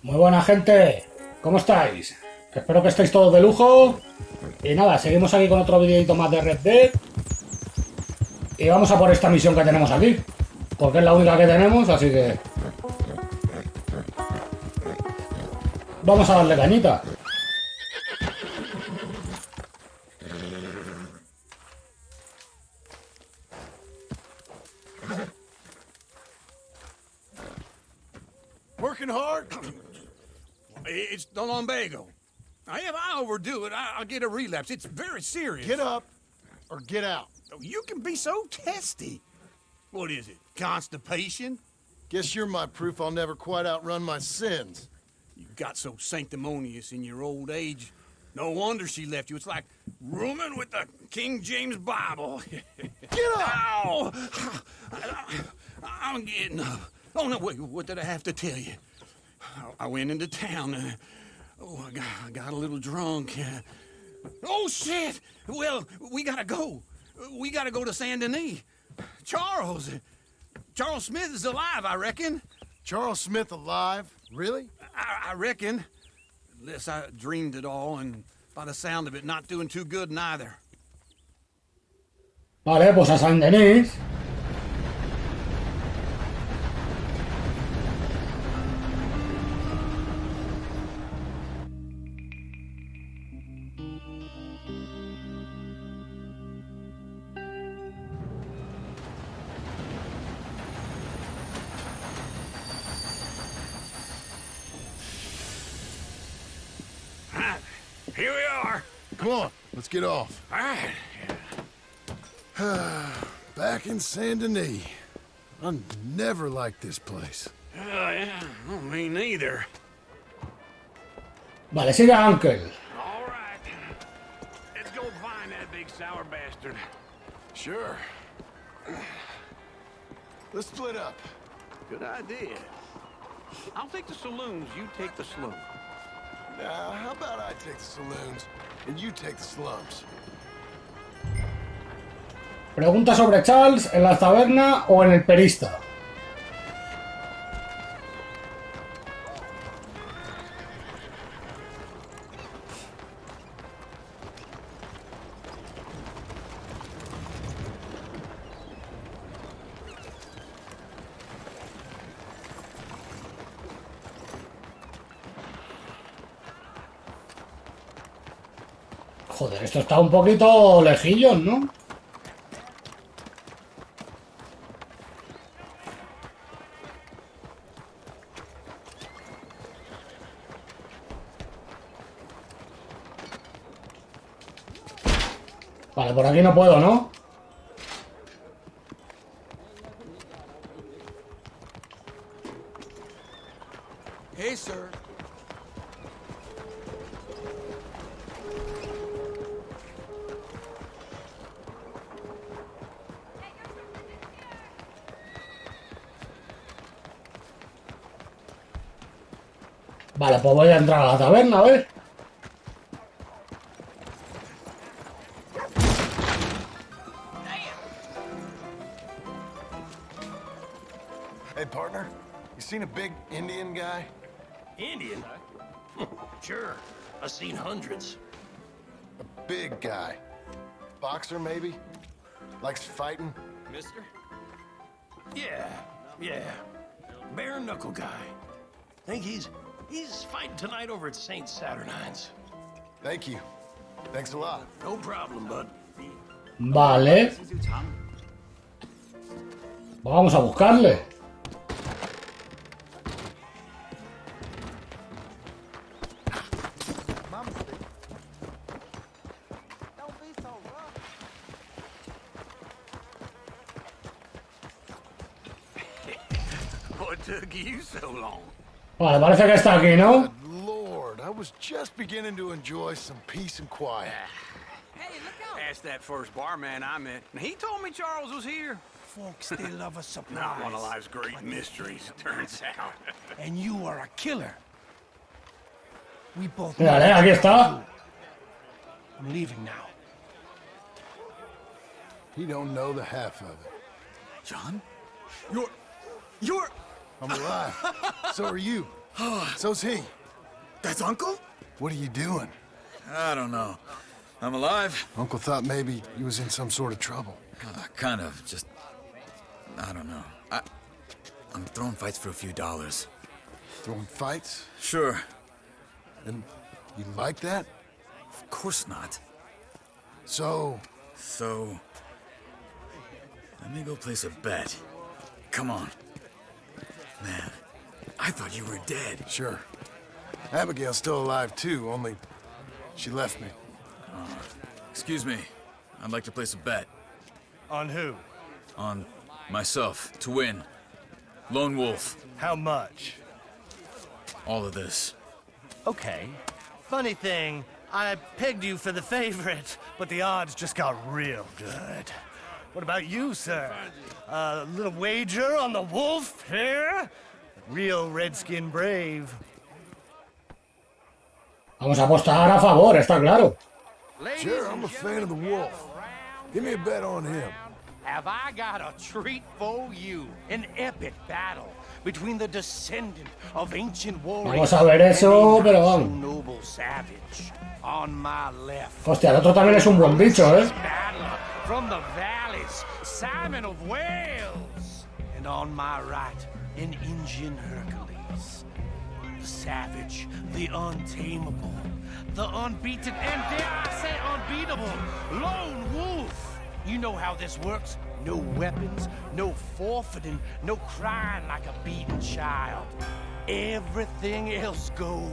Muy buena gente, ¿cómo estáis? Espero que estéis todos de lujo. Y nada, seguimos aquí con otro videito más de Red Dead. Y vamos a por esta misión que tenemos aquí. Porque es la única que tenemos, así que... vamos a darle cañita. Working hard? It's the lumbago. If I overdo it, I'll get a relapse. It's very serious. Get up or get out. You can be so testy. What is it, constipation? Guess you're my proof I'll never quite outrun my sins. You got so sanctimonious in your old age. No wonder she left you. It's like rooming with the King James Bible. Get up! Ow! I'm getting up. Oh, no, wait, what did I have to tell you? I went into town. I got a little drunk. Oh, shit! Well, we gotta go. We gotta go to Saint Denis. Charles Smith is alive, I reckon. Charles Smith alive? Really? I reckon. Unless I dreamed it all, and by the sound of it, not doing too good neither. Vale, pues a San Denis. Here we are. Come on, let's get off. All right. Back in Saint Denis. I never liked this place. Yeah, well, me neither. Vale, sigue Uncle. All right. Let's go find that big sour bastard. Sure. Let's split up. Good idea. I'll take the saloons, you take the slums. Now, how about I take the saloons and you take the slums? Pregunta sobre Charles en la taberna o en el perista. Joder, esto está un poquito lejillos, ¿no? Vale, por aquí no puedo, ¿no? Hey, sir. Vale, pues voy a entrar a la taberna, a ver. Hey, partner, you seen a big Indian guy? Indian? Sure. I've seen hundreds. A big guy. Boxer, maybe? Likes fighting? Mister? Yeah. Bare knuckle guy. Think he's fighting tonight over at St. Saturnine's. Thank you. Thanks a lot. No problem, bud. Vale. Vamos a buscarle. What took you so long? Vale, parece que está aquí, ¿no? Good Lord, I was just beginning to enjoy some peace and quiet. Hey, look out. Asked that first barman I met. He told me Charles was here. Folks, they love a surprise. Not one of life's great mysteries, it turns out. And you are a killer. We both Mírale, aquí está. I'm leaving now. He don't know the half of it. John? You're... I'm alive. So are you. So's he. That's Uncle? What are you doing? I don't know. I'm alive. Uncle thought maybe you was in some sort of trouble. Kind of. Just... I don't know. I'm throwing fights for a few dollars. Throwing fights? Sure. And you like that? Of course not. So... So... Let me go place a bet. Come on. Man, I thought you were dead. Sure. Abigail's still alive too, only she left me. Excuse me. I'd like to place a bet. On who? On myself, to win. Lone Wolf. How much? All of this. Okay. Funny thing, I pegged you for the favorite, but the odds just got real good. What about you, sir? A little wager on the wolf here? Real redskin brave. Vamos a apostar a favor, está claro. Sure, I'm a fan of the wolf. Give me a bet on him. Have I got a treat for you? An epic battle between the descendant of ancient warriors Vamos a ver eso, and pero a vamos. noble savage. On my left, Hostia, el otro también es un buen bicho, ¿eh? battler from the valleys, Simon of Wales. And on my right, an Indian Hercules. The savage, the untamable, the unbeaten, and dare I say unbeatable, Lone Wolf. You know how this works. No weapons, no forfeiting, no crying like a beaten child. Everything else goes.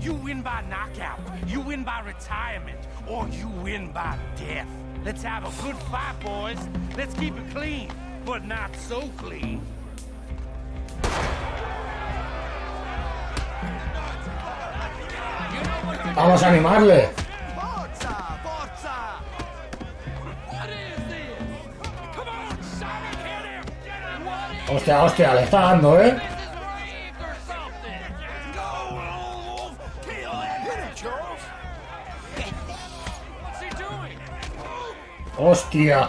You win by knockout, you win by retirement, or you win by death. Let's have a good fight, boys. Let's keep it clean, but not so clean. Vamos a animarle. Hostia, hostia, le está dando, ¿eh? Hostia.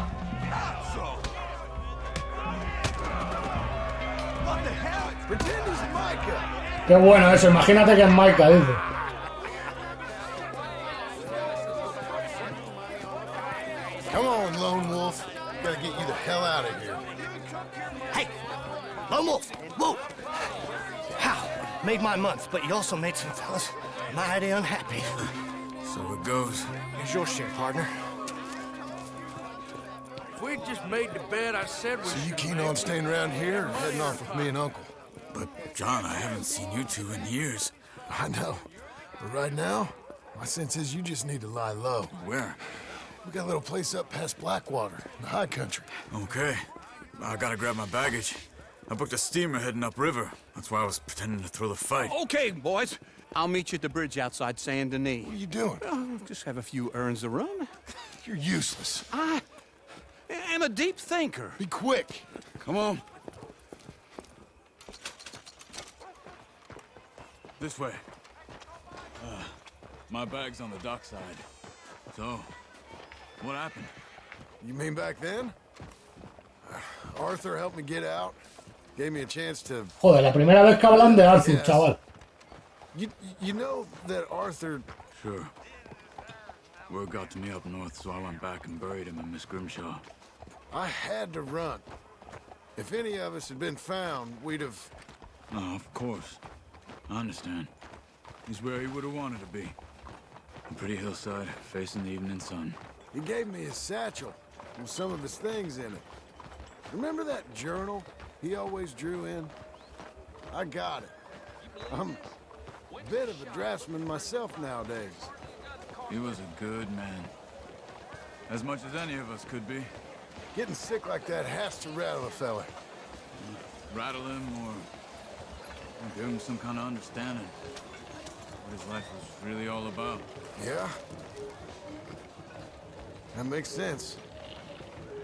Qué bueno eso, imagínate que es Micah, dice. Come on, Lone Wolf. Gotta get you the hell out of here. Hey! Lone Wolf! Whoa! How? Made my month, but you also made some fellas mighty unhappy. So it goes. Here's your share, partner. If we'd just made the bet I said we So you keen on staying around here or heading off with me and Uncle? But, John, I haven't seen you two in years. I know. But right now, my sense is you just need to lie low. Where? We got a little place up past Blackwater, in the high country. Okay. I gotta grab my baggage. I booked a steamer heading upriver. That's why I was pretending to throw the fight. Okay, boys. I'll meet you at the bridge outside Saint Denis. What are you doing? Just have a few errands to run. You're useless. I am a deep thinker. Be quick. Come on. This way. My bag's on the dockside. So, what happened? You mean back then? Arthur helped me get out. Gave me a chance to... Joder, la primera vez que hablan de Arthur, Yes. chaval. You know that Arthur... Sure. Word got to me up north, so I went back and buried him in Miss Grimshaw. I had to run. If any of us had been found, we'd have... No, of course. I understand. He's where he would have wanted to be. A pretty hillside, facing the evening sun. He gave me his satchel with some of his things in it. Remember that journal he always drew in? I got it. I'm a bit of a draftsman myself nowadays. He was a good man. As much as any of us could be. Getting sick like that has to rattle a fella. Rattle him or give him some kind of understanding. What his life was really all about. Yeah? That makes sense.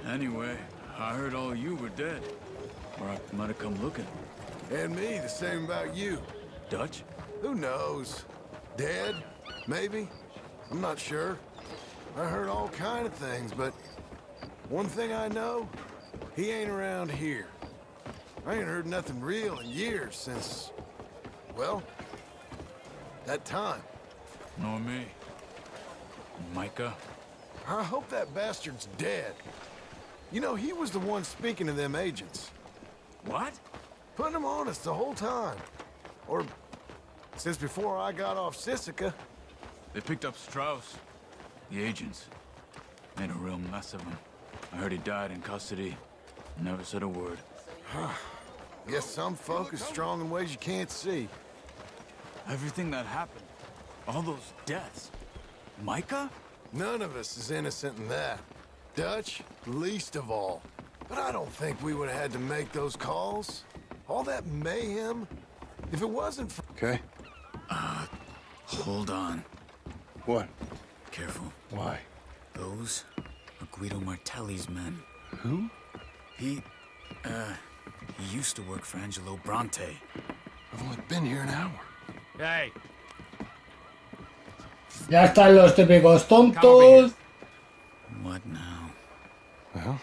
Anyway, I heard all you were dead. Or I might have come looking. And me, the same about you. Dutch? Who knows? Dead? Maybe? I'm not sure. I heard all kind of things, but one thing I know, he ain't around here. I ain't heard nothing real in years since... Well, that time. Nor me. Micah? I hope that bastard's dead. You know, he was the one speaking to them agents. What? Putting them on us the whole time. Or since before I got off Sisika. They picked up Strauss. The agents. Made a real mess of him. I heard he died in custody. Never said a word. Guess some folk is strong in ways you can't see. Everything that happened. All those deaths. Micah? None of us is innocent in that. Dutch, least of all. But I don't think we would have had to make those calls. All that mayhem. If it wasn't for... Okay. Hold on. What? Careful. Why? Those are Guido Martelli's men. Who? He used to work for Angelo Bronte. I've only been here an hour. Hey, Ya están los típicos tontos. What now? Well,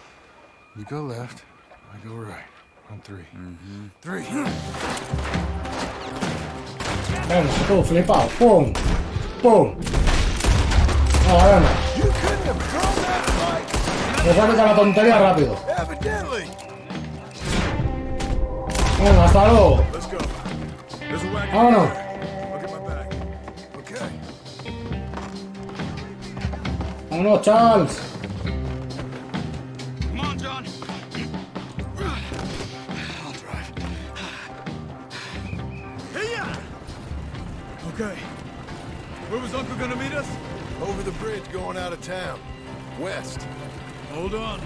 you go left, I go right. On three. Three. Venga, tú, flipado. Pum. Pum. Venga, venga. You couldn't have thrown that right. Me saca la tontería rápido. Evidently. Venga, hasta luego. Let's go. There's a wagon. Vámonos. I'll get my bag. Okay. Vámonos, Charles. Come on, John. I'll drive. Okay. Where was Uncle gonna meet us? Over the bridge going out of town. West. Hold on.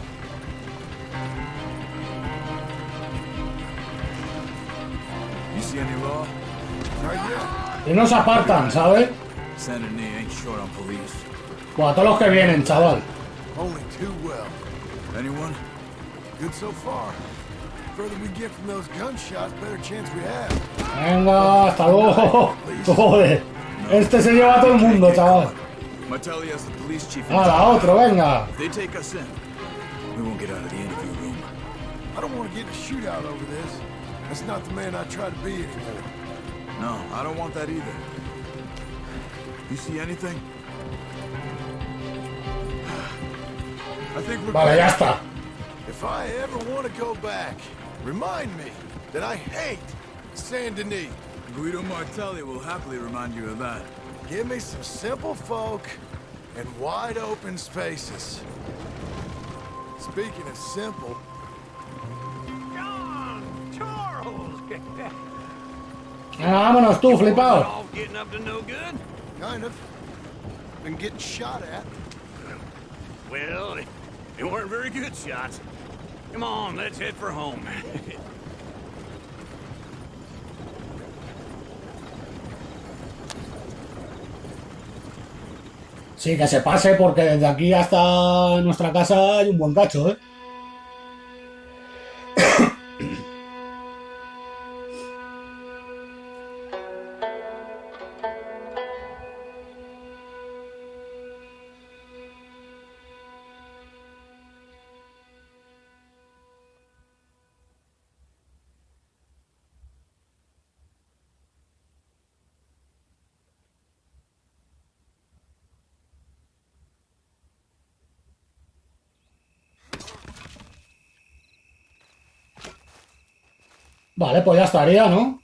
You see any law? Not yet. Y no se apartan, ¿sabes? Saint Denis ain't short on police. Buah, todos los que vienen, chaval. Only too well. Anyone? Good so far. Further we get from those gunshots, better chance we have. Venga, hasta luego. Joder. Este se lleva a todo el mundo, chaval. Martelli has the police chief. Nada, otro, venga. If they take us in, we won't get out of the interview room. I don't want to get in a shootout over this. That's not the man I try to be anymore. No, I don't want that either. You see anything? I think we're Vale, ya está. If I ever want to go back, remind me that I hate Saint Denis. Guido Martelli will happily remind you of that. Give me some simple folk and wide open spaces. Speaking of simple, John, Charles. Venga, vámonos tú, flipado. All getting up to no good? kind of. Been getting shot at. Well, they weren't very good shots. Come on, let's head for home. Sí, que se pase porque desde aquí hasta nuestra casa hay un buen cacho, ¿eh? Vale, pues ya estaría, ¿no?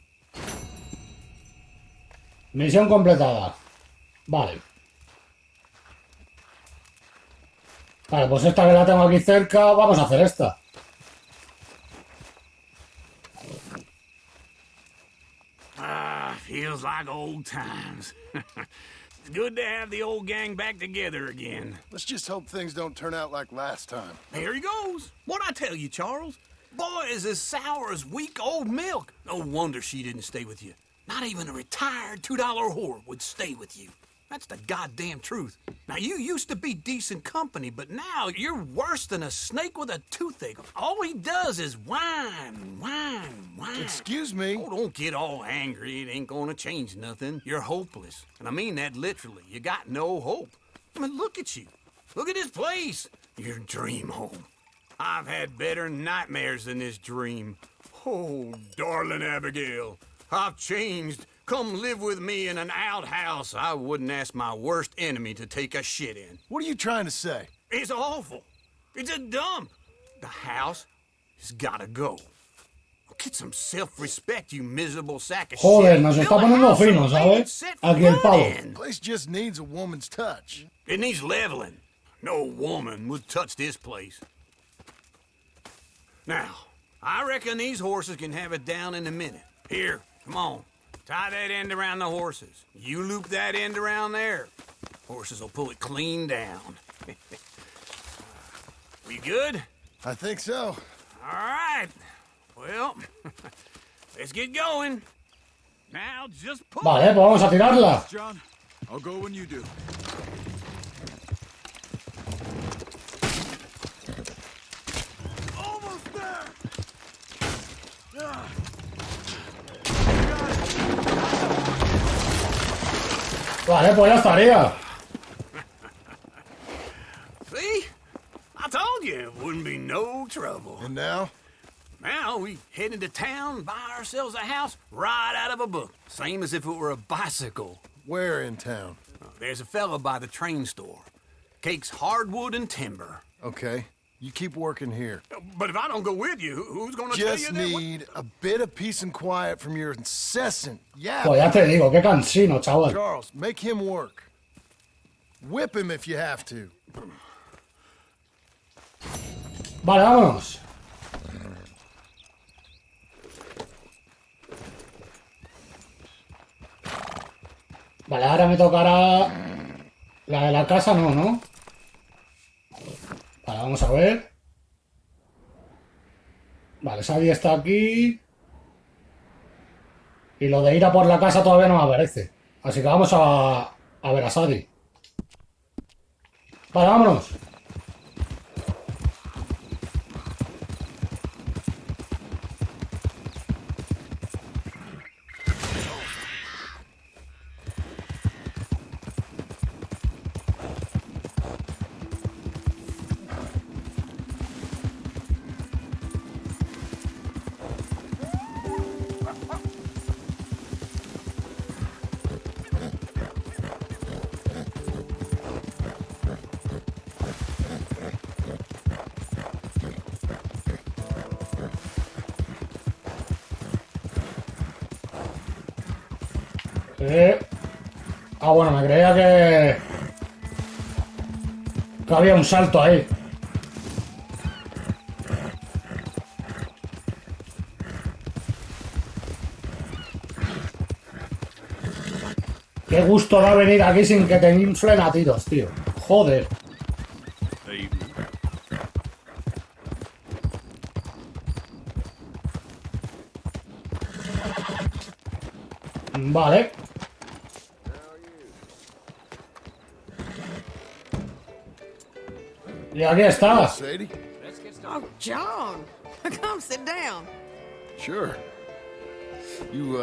Misión completada. Vale. Vale, pues esta que la tengo aquí cerca, vamos a hacer esta. Feels like old times. It's good to have the old gang back together again. Let's just hope things don't turn out like last time. There he goes. What'd I tell you, Charles? Boy is as sour as week-old milk. No wonder she didn't stay with you. Not even a retired $2 whore would stay with you. That's the goddamn truth. Now, you used to be decent company, but now you're worse than a snake with a toothache. All he does is whine, whine, whine. Excuse me? Oh, don't get all angry. It ain't gonna change nothing. You're hopeless. And I mean that literally. You got no hope. I mean, look at you. Look at this place. Your dream home. I've had better nightmares than this dream. Oh, darling Abigail, I've changed, come live with me in an outhouse I wouldn't ask my worst enemy to take a shit in. What are you trying to say? It's awful. It's a dump. The house has gotta go. Get some self-respect, you miserable sack of Joder, shit. nos está Build a poniendo house fino, and make it ¿sabes? set Aquí el pavo. foot in. Place just needs a woman's touch. It needs leveling. No woman would touch this place. Now, I reckon these horses can have it down in a minute. Here, come on. Tie that end around the horses. You loop that end around there. Horses will pull it clean down. We good? I think so. All right. Well, let's get going. Now just pull. Vale, pues vamos a tirarla. John, I'll go when you do. Almost there. Vale, pues ya estaría. See? I told you it wouldn't be no trouble. And now? Now we head into town, buy ourselves a house right out of a book. Same as if it were a bicycle. Where in town? There's a fella by the train store. Cakes hardwood and timber. Okay, you keep working here. But if I don't go with you, who's gonna tell you Just that? need a bit of peace and quiet from your incessant Pues ya yapping. te digo, qué cansino, chaval. Charles, make him work. Whip him if you have to. Vale, vámonos. Vale, ahora me tocará la de la casa, no, ¿no? Vale, vamos a ver. Vale, Sadie está aquí. Y lo de ir a por la casa todavía no me aparece. Así que vamos a ver a Sadie. Vale, vámonos. Ah, bueno, me creía que había un salto ahí. Qué gusto da venir aquí sin que te inflen a tiros, tío. Joder. Vale. Y aquí estás. Sadie? Oh, John, come sit down. Sure. You,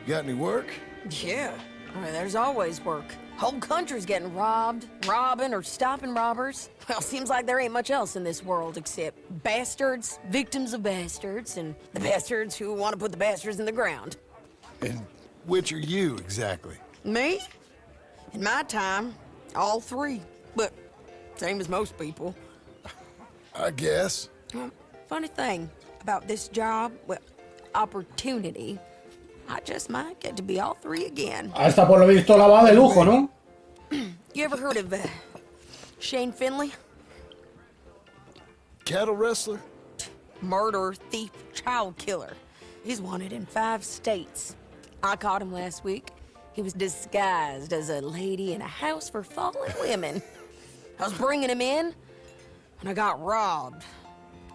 got any work? Yeah, I mean, there's always work. Whole country's getting robbed, robbing, or stopping robbers. Well, seems like there ain't much else in this world except bastards, victims of bastards, and the bastards who want to put the bastards in the ground. And which are you, exactly? Me? In my time, all three. But same as most people. I guess. Funny thing about this job, well, opportunity, I just might get to be all three again. A esta por lo visto la va de lujo, ¿no? You ever heard of Shane Finley? Cattle wrestler? Murderer, thief, child killer. He's wanted in 5 states. I caught him last week. He was disguised as a lady in a house for fallen women. I was bringing him in when I got robbed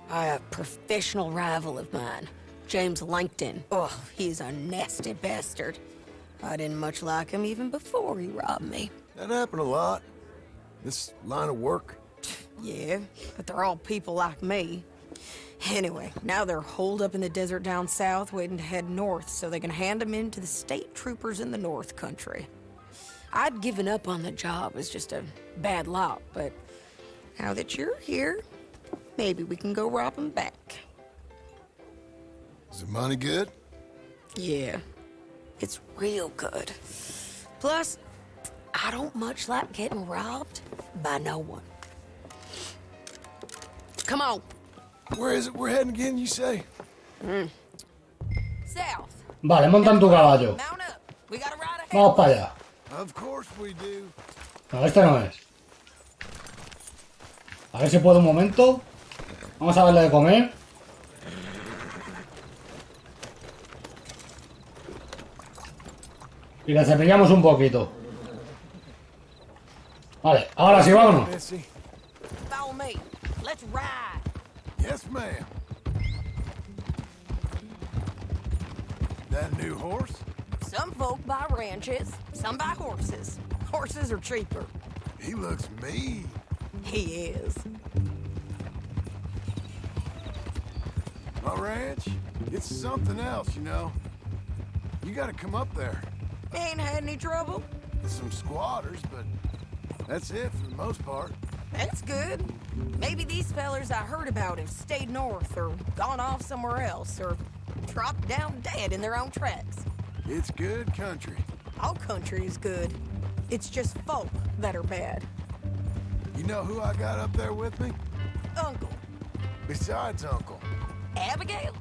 by a professional rival of mine, James Langton. Oh, he's a nasty bastard. I didn't much like him even before he robbed me. That happened a lot. This line of work. Yeah, but they're all people like me. Anyway, now they're holed up in the desert down south, waiting to head north so they can hand them in to the state troopers in the north country. I'd given up on the job as just a bad lot, but now that you're here, maybe we can go rob them back. Is the money good? Yeah, It's real good. Plus, I don't much like getting robbed by no one. Come on. Where is it we're heading again, you say? South. Vale, monta en tu caballo. Mount up. We got a ride ahead. Vamos para allá. Of course we do. No, este no es. A ver si puedo un momento. Vamos a darle de comer. Y le cepillamos un poquito. Vale, ahora sí, vámonos. Missy? Follow me. Let's ride. Yes, ma'am. That new horse? Some folk buy ranches, some buy horses. Horses are cheaper. He looks mean. He is. My ranch? It's something else, you know. You gotta come up there. Ain't had any trouble. Some squatters, but that's it for the most part. That's good. Maybe these fellers I heard about have stayed north or gone off somewhere else or dropped down dead in their own tracks. It's good country. All country is good. It's just folk that are bad. You know who I got up there with me? Uncle. Besides Uncle. Abigail?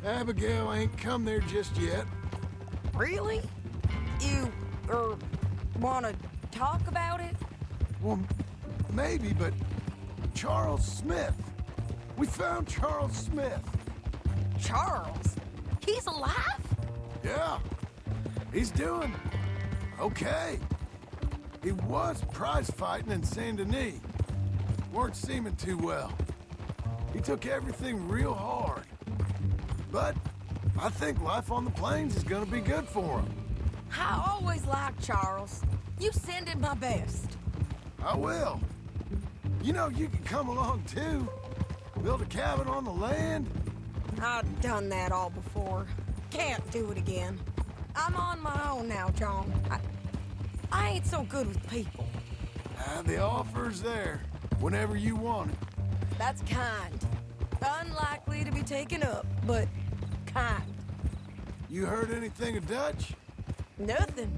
Abigail ain't come there just yet. Really? You, wanna talk about it? Well, maybe, but Charles Smith. We found Charles Smith. Charles? He's alive? Yeah. He's doing okay. He was prize fighting in Saint Denis. Weren't seeming too well. He took everything real hard. But I think life on the plains is gonna be good for him. I always liked Charles. You send him my best. I will. You know, you can come along too. Build a cabin on the land. I've done that all before. Can't do it again. I'm on my own now, John. I ain't so good with people. The offer's there whenever you want it. That's kind. Unlikely to be taken up, but kind. You heard anything of Dutch? Nothing.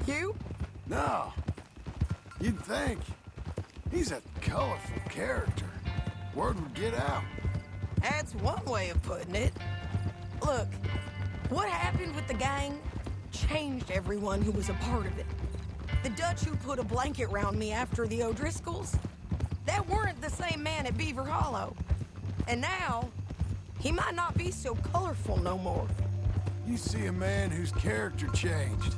You? No. You'd think. He's a colorful character. Word would get out. That's one way of putting it. Look, what happened with the gang changed everyone who was a part of it. The Dutch who put a blanket round me after the O'Driscolls, that weren't the same man at Beaver Hollow. And now, he might not be so colorful no more. You see a man whose character changed.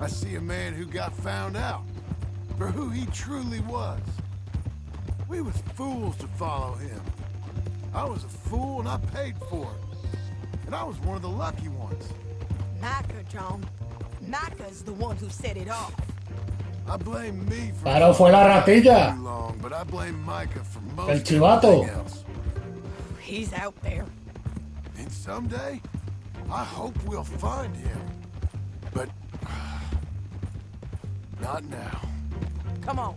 I see a man who got found out for who he truly was. We was fools to follow him. I was a fool and I paid for it. And I was one of the lucky ones. Micah, John. Micah's the one who set it off. I blame me for Claro, fue la ratilla. too long, but I blame Micah for most El chivato. everything else. He's out there. And someday, I hope we'll find him. But not now. Come on.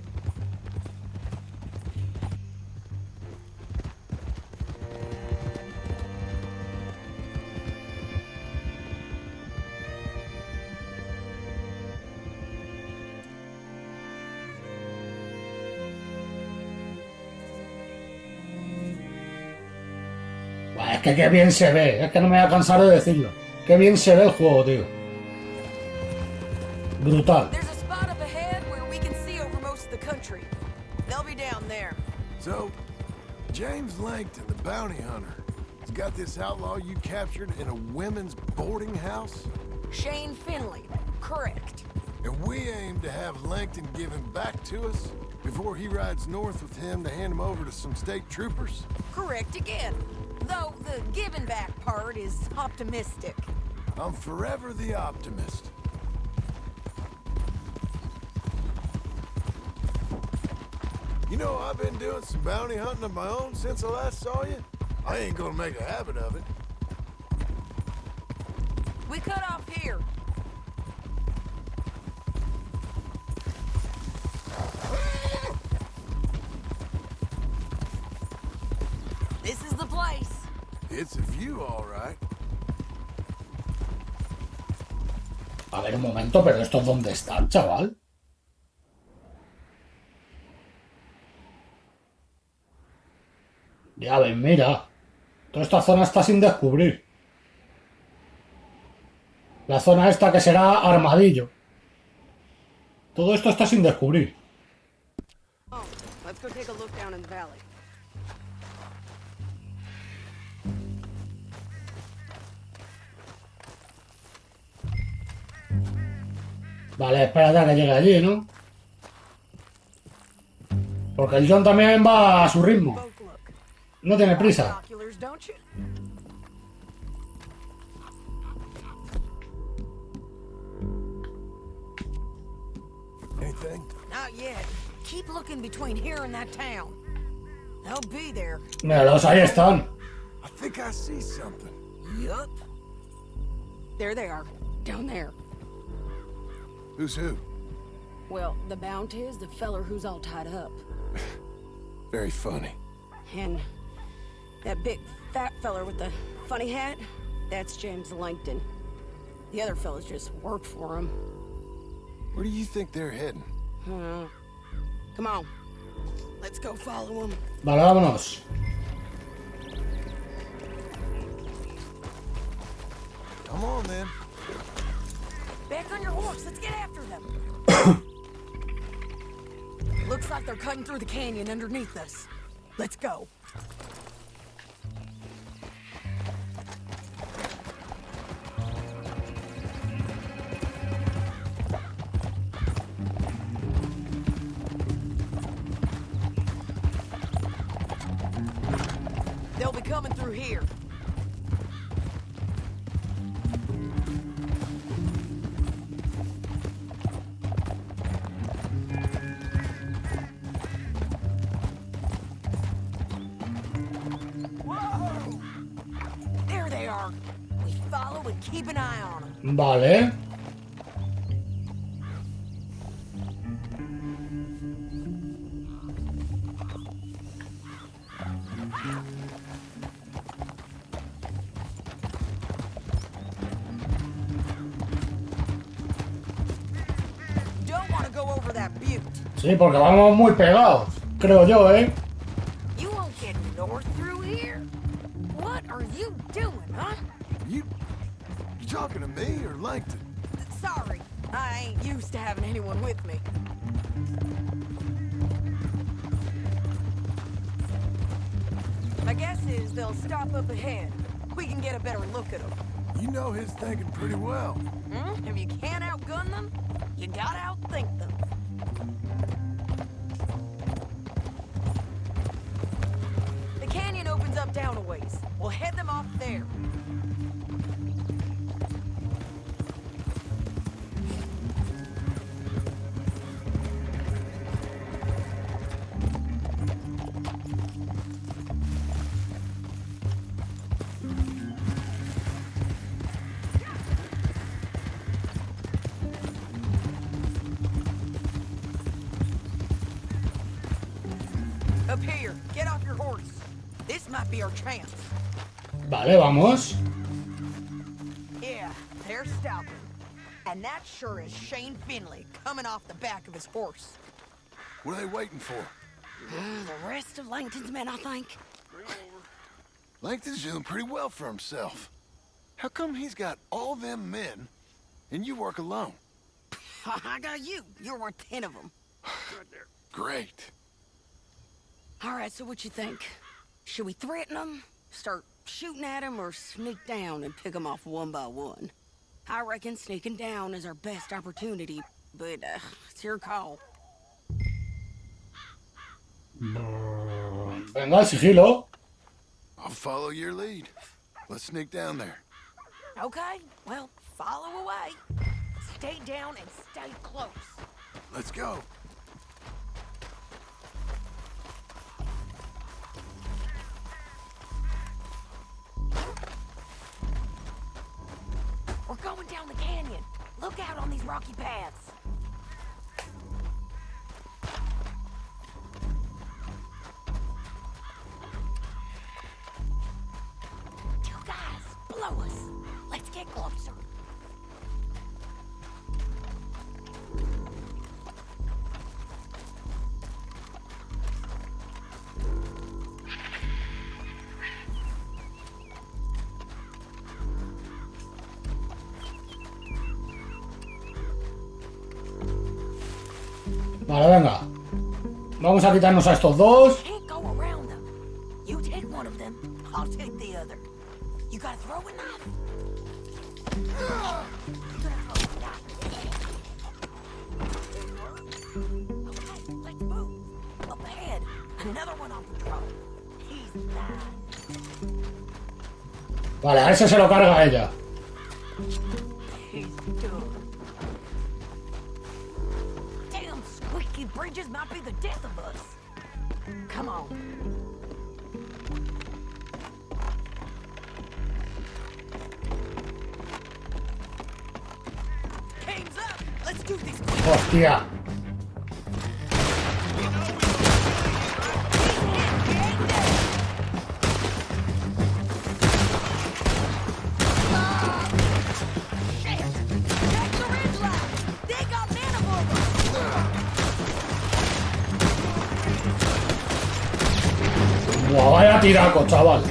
Buah, es que qué bien se ve. Es que no me voy a cansar de decirlo. Qué bien se ve el juego, tío. Brutal. There's a spot up ahead where we can see over most of the country. They'll be down there. So, James Langton, the bounty hunter, has got this outlaw you captured in a women's boarding house? Shane Finley. Correct. And we aim to have Langton give him back to us before he rides north with him to hand him over to some state troopers? Correct again. Though the giving back part is optimistic. I'm forever the optimist. You know, I've been doing some bounty hunting of my own since I last saw you. I ain't gonna make a habit of it. We cut off here. This is the place. It's a view, all right. A ver, un momento, pero ¿estos dónde están, chaval? Ya ven, mira. Toda esta zona está sin descubrir. La zona esta que será Armadillo. Todo esto está sin descubrir. Oh, let's go take a look down in the valley. Vale, espérate a que llegue allí, ¿no? Porque el John también va a su ritmo. Both look. No tiene prisa. Binoculars, don't you? Anything? Not yet. Keep looking between here and that town. They'll be there. Míralos, ahí están. I think I see something. Yup. There they are. Down there. Who's who? Well, the Bounty is the feller who's all tied up. Very funny. And that big fat feller with the funny hat, that's James Langton. The other fellas just work for him. Where do you think they're heading? Come on. Let's go follow him. Vale, vámonos. Come on, then. Back on your horse. Let's get after them. Looks like they're cutting through the canyon underneath us. Let's go. They'll be coming through here. Whoa! There they are. We follow and keep an eye on them. Vale. Don't want to go over that butte. Sí, porque vamos muy pegados. Creo yo, ¿eh? You won't get north through here. What are you doing, huh? You talking to me or Langton? Sorry, I ain't used to having anyone with me. My guess is they'll stop up ahead. We can get a better look at them. You know his thinking pretty well. If you can't outgun them, you gotta outthink them. The canyon opens up down a ways. We'll head them off there. Up here, get off your horse. This might be our chance. Vale, vamos. Yeah, they're stopping. And that sure is Shane Finley coming off the back of his horse. What are they waiting for? The rest of Langton's men, I think. Langton's doing pretty well for himself. How come he's got all them men and you work alone? I got you. You're worth 10 of them. Great. All right, so what you think? Should we threaten them, start shooting at them, or sneak down and pick them off one by one? I reckon sneaking down is our best opportunity, but it's your call. Venga, sigilo. I'll follow your lead. Let's sneak down there. Okay, well, follow away. Stay down and stay close. Let's go. We're going down the canyon. Look out on these rocky paths. Two guys below us. Let's get closer. Vale, venga. Vamos a quitarnos a estos dos. Can't go around them. You take one of them, I'll take the other. You got a throwing knife? You got a throwing knife? Okay, let's move. Up ahead, another one on patrol. He's mine. Vale, a ese se lo carga ella. He's done. Damn squeaky bridges might be the death of us. Come on. Game's up. Let's do this. Hostia. Shit. Check the ridge line. They got men aboard them. Buah, vaya tiraco, chaval.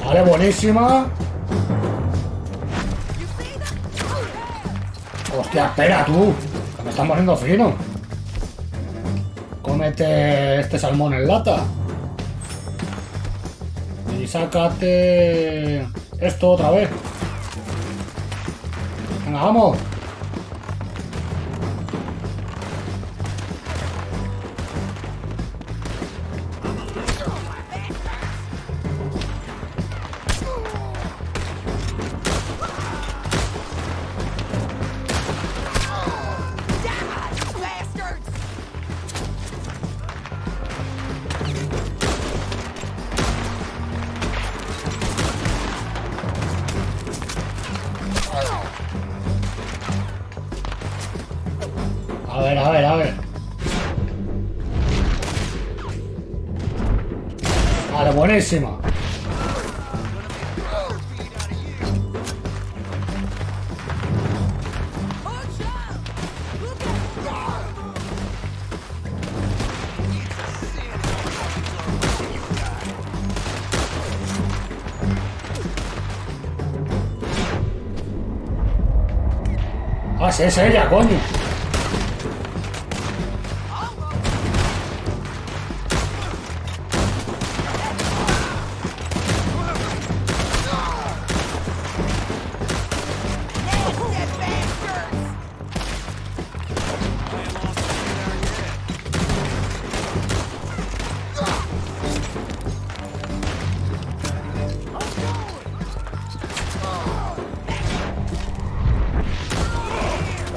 Vale, buenísima. You see them? Hostia, espera tú. Que me están poniendo fino. Cómete este salmón en lata. Y sácate esto otra vez. Venga, vamos. Bastards! A ver, a ver, a ver. Vale, buenísima. Ah, sí, es ella, coño.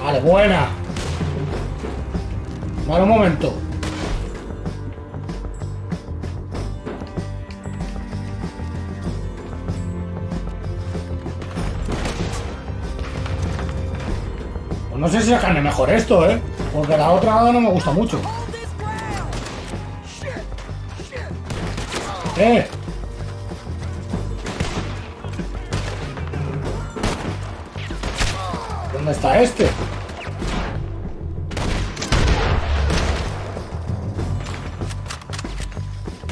Vale, buena. Vale, un momento. Pues no sé si sacarme mejor esto, ¿eh? Porque la otra no me gusta mucho. ¿Eh? ¿Dónde está este?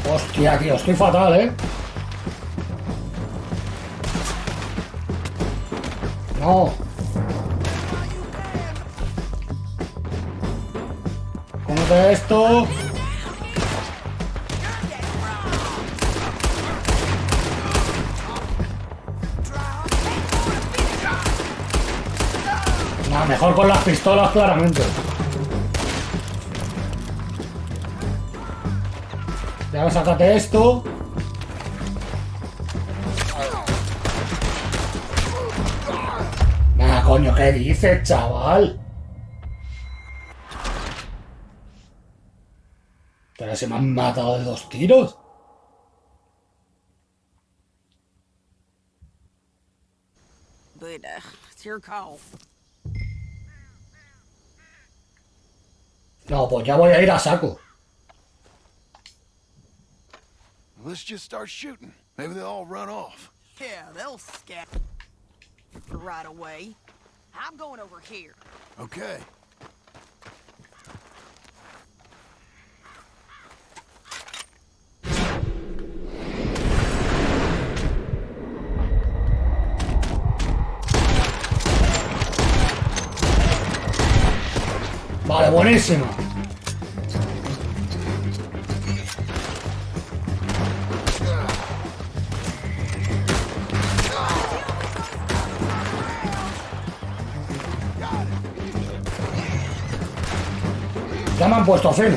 Hostia, tío, estoy fatal, ¿eh? No. Cómete esto. Nah, mejor con las pistolas, claramente. Ya sácate esto. Nah, coño, ¿qué dices, chaval? Pero se me han matado de 2 tiros. But, it's your call. No, pues ya voy a ir a saco. Let's just start shooting. Maybe they'll all run off. Yeah, they'll scatter right away. I'm going over here. Okay. Vale, buenísimo. Ya me han puesto fino.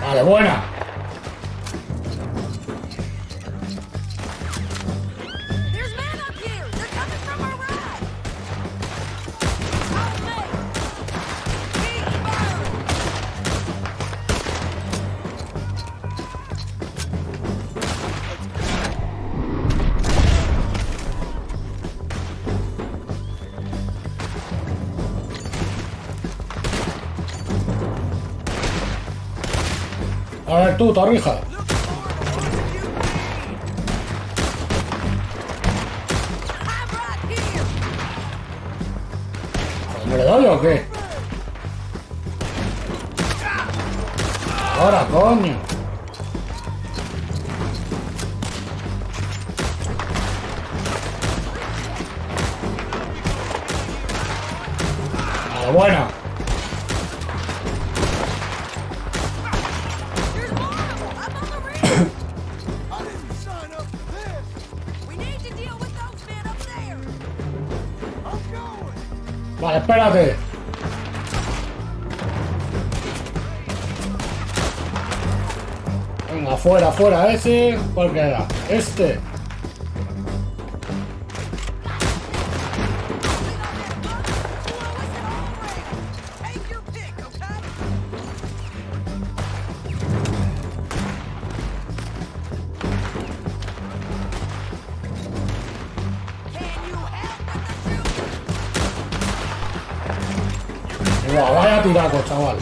Vale, buena. A ver tú, torrija. ¿Me le doy o qué? Ahora, coño. Vale, buena. Vale, espérate. Venga, fuera, fuera, ese. ¿Cuál queda? Este. Guau, vaya tiraco, chaval.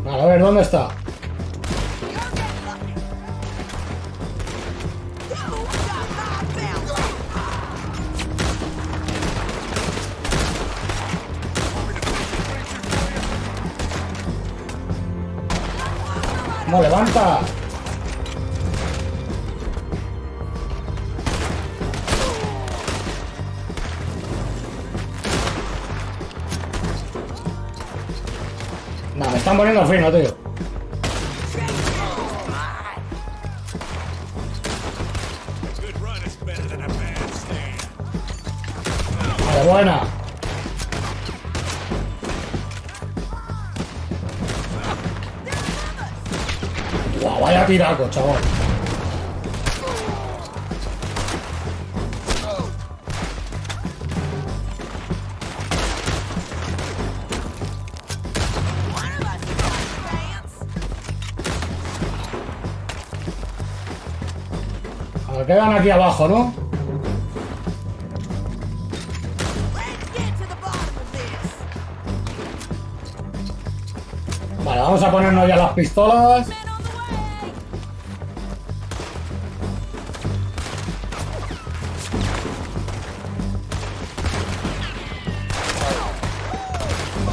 A ver, ¿dónde está? ¡No, levanta! No, me están poniendo fino, tío. Vale, buena. Guau, vaya tiraco, chaval. Quedan aquí abajo, ¿no? Vale, vamos a ponernos ya las pistolas.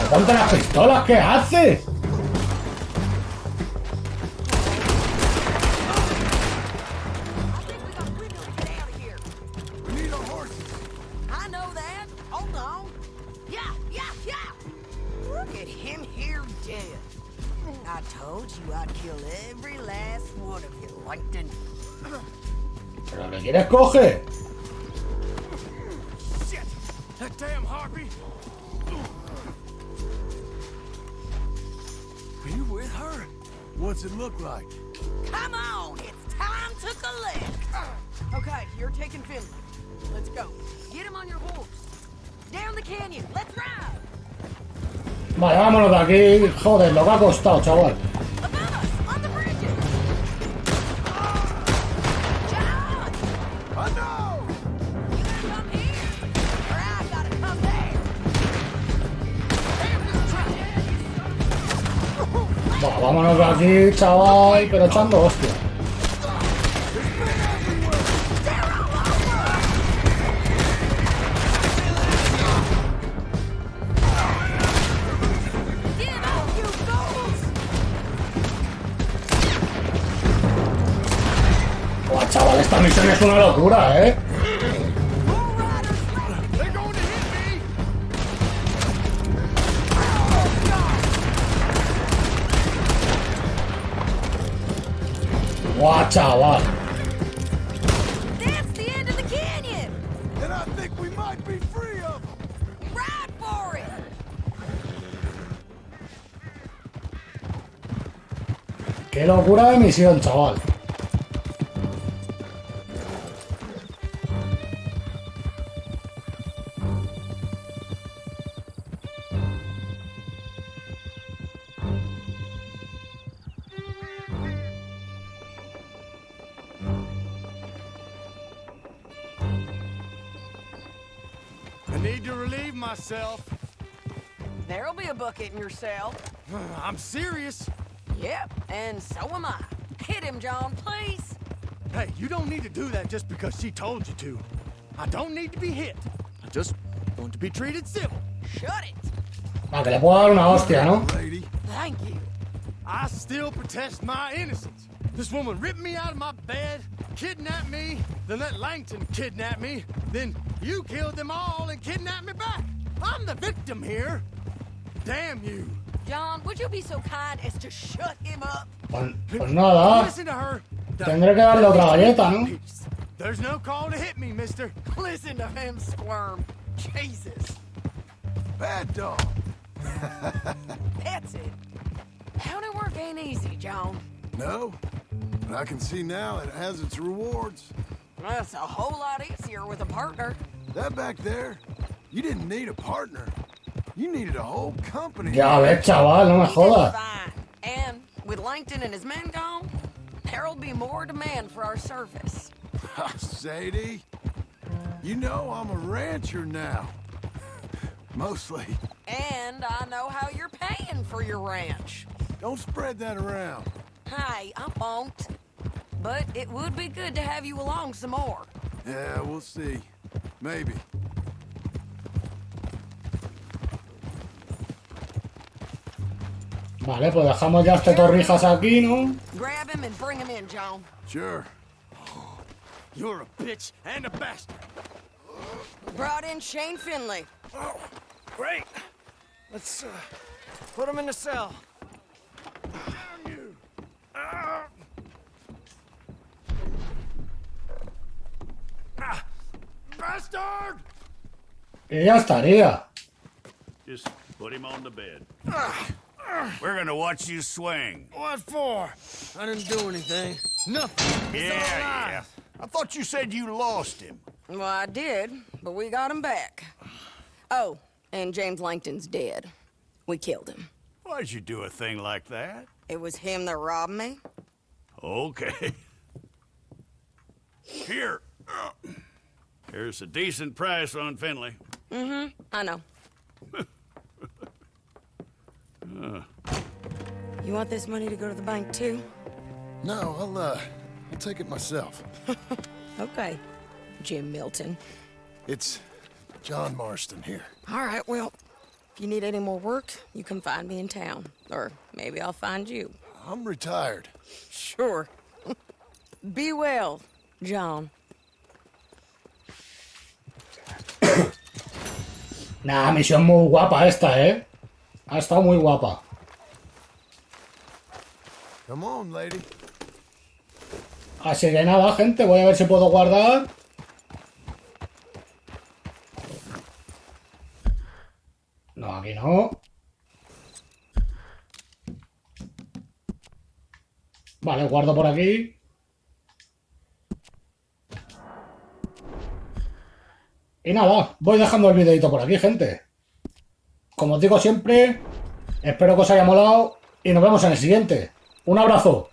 ¡Ponte las pistolas! ¿Qué haces? ¿Pero le quieres coger? Shit! That damn harpy! Are you with her? What's it look like? Come on, it's time to collect. Okay, you're taking Finley. Let's go. Get him on your horse. Down the canyon. Let's ride. Vale, vámonos de aquí. Joder, lo que ha costado, chaval. Vámonos de aquí, chaval, pero echando hostia. Buah, chaval, esta misión es una locura, ¿eh? Buah, chaval. That's the end of the canyon. And I think we might be free of them. Ride for it. Qué locura de misión, chaval. I need to relieve myself. There'll be a bucket in your cell. I'm serious. Yep, and so am I. Hit him, John, please. Hey, you don't need to do that just because she told you to. I don't need to be hit. I just want to be treated civil. Shut it. Va, que le puedo dar una hostia, ¿no? Lady, Thank you. I still protest my innocence. This woman ripped me out of my bed, kidnapped me, then let Langton kidnap me, then you killed them all and kidnapped me back. I'm the victim here. Damn you. John, would you be so kind as to shut him up? Pues nada. Listen to her. Tendré que darle otra galleta, ¿no? There's no call to hit me, mister. Listen to him squirm. Jesus. Bad dog. That's it. County work ain't easy, John. No, but I can see now it has its rewards. That's a whole lot easier with a partner. That back there, you didn't need a partner. You needed a whole company. Ya ves, chaval, no me He did jodas. fine. And with Langton and his men gone, there'll be more demand for our service. Sadie, you know I'm a rancher now. Mostly. And I know how you're paying for your ranch. Don't spread that around. Hey, I won't. But it would be good to have you along some more. Yeah, we'll see. Maybe. Vale, pues dejamos ya este torrijas aquí, ¿no? Grab him and bring him in, John. Sure. You're a bitch and a bastard. Brought in Shane Finley. Oh, great. Let's put him in the cell. Bastard! Y ya estaría. Just put him on the bed. We're gonna watch you swing. What for? I didn't do anything. Nothing. He's alive. I thought you said you lost him. Well, I did, but we got him back. Oh, and James Langton's dead. We killed him. Why'd you do a thing like that? It was him that robbed me. Okay. Here. Here's a decent price on Finley. Mm-hmm, I know. You want this money to go to the bank, too? No, I'll take it myself. Okay, Jim Milton. It's John Marston here. All right, well, if you need any more work, you can find me in town. Or maybe I'll find you. I'm retired. Sure. Be well, John. Nah, misión muy guapa esta, ¿eh? Ha estado muy guapa. Come on, lady. Así que nada, gente, voy a ver si puedo guardar. No, aquí no. Vale, guardo por aquí. Y nada, voy dejando el videito por aquí, gente. Como os digo siempre, espero que os haya molado y nos vemos en el siguiente. Un abrazo.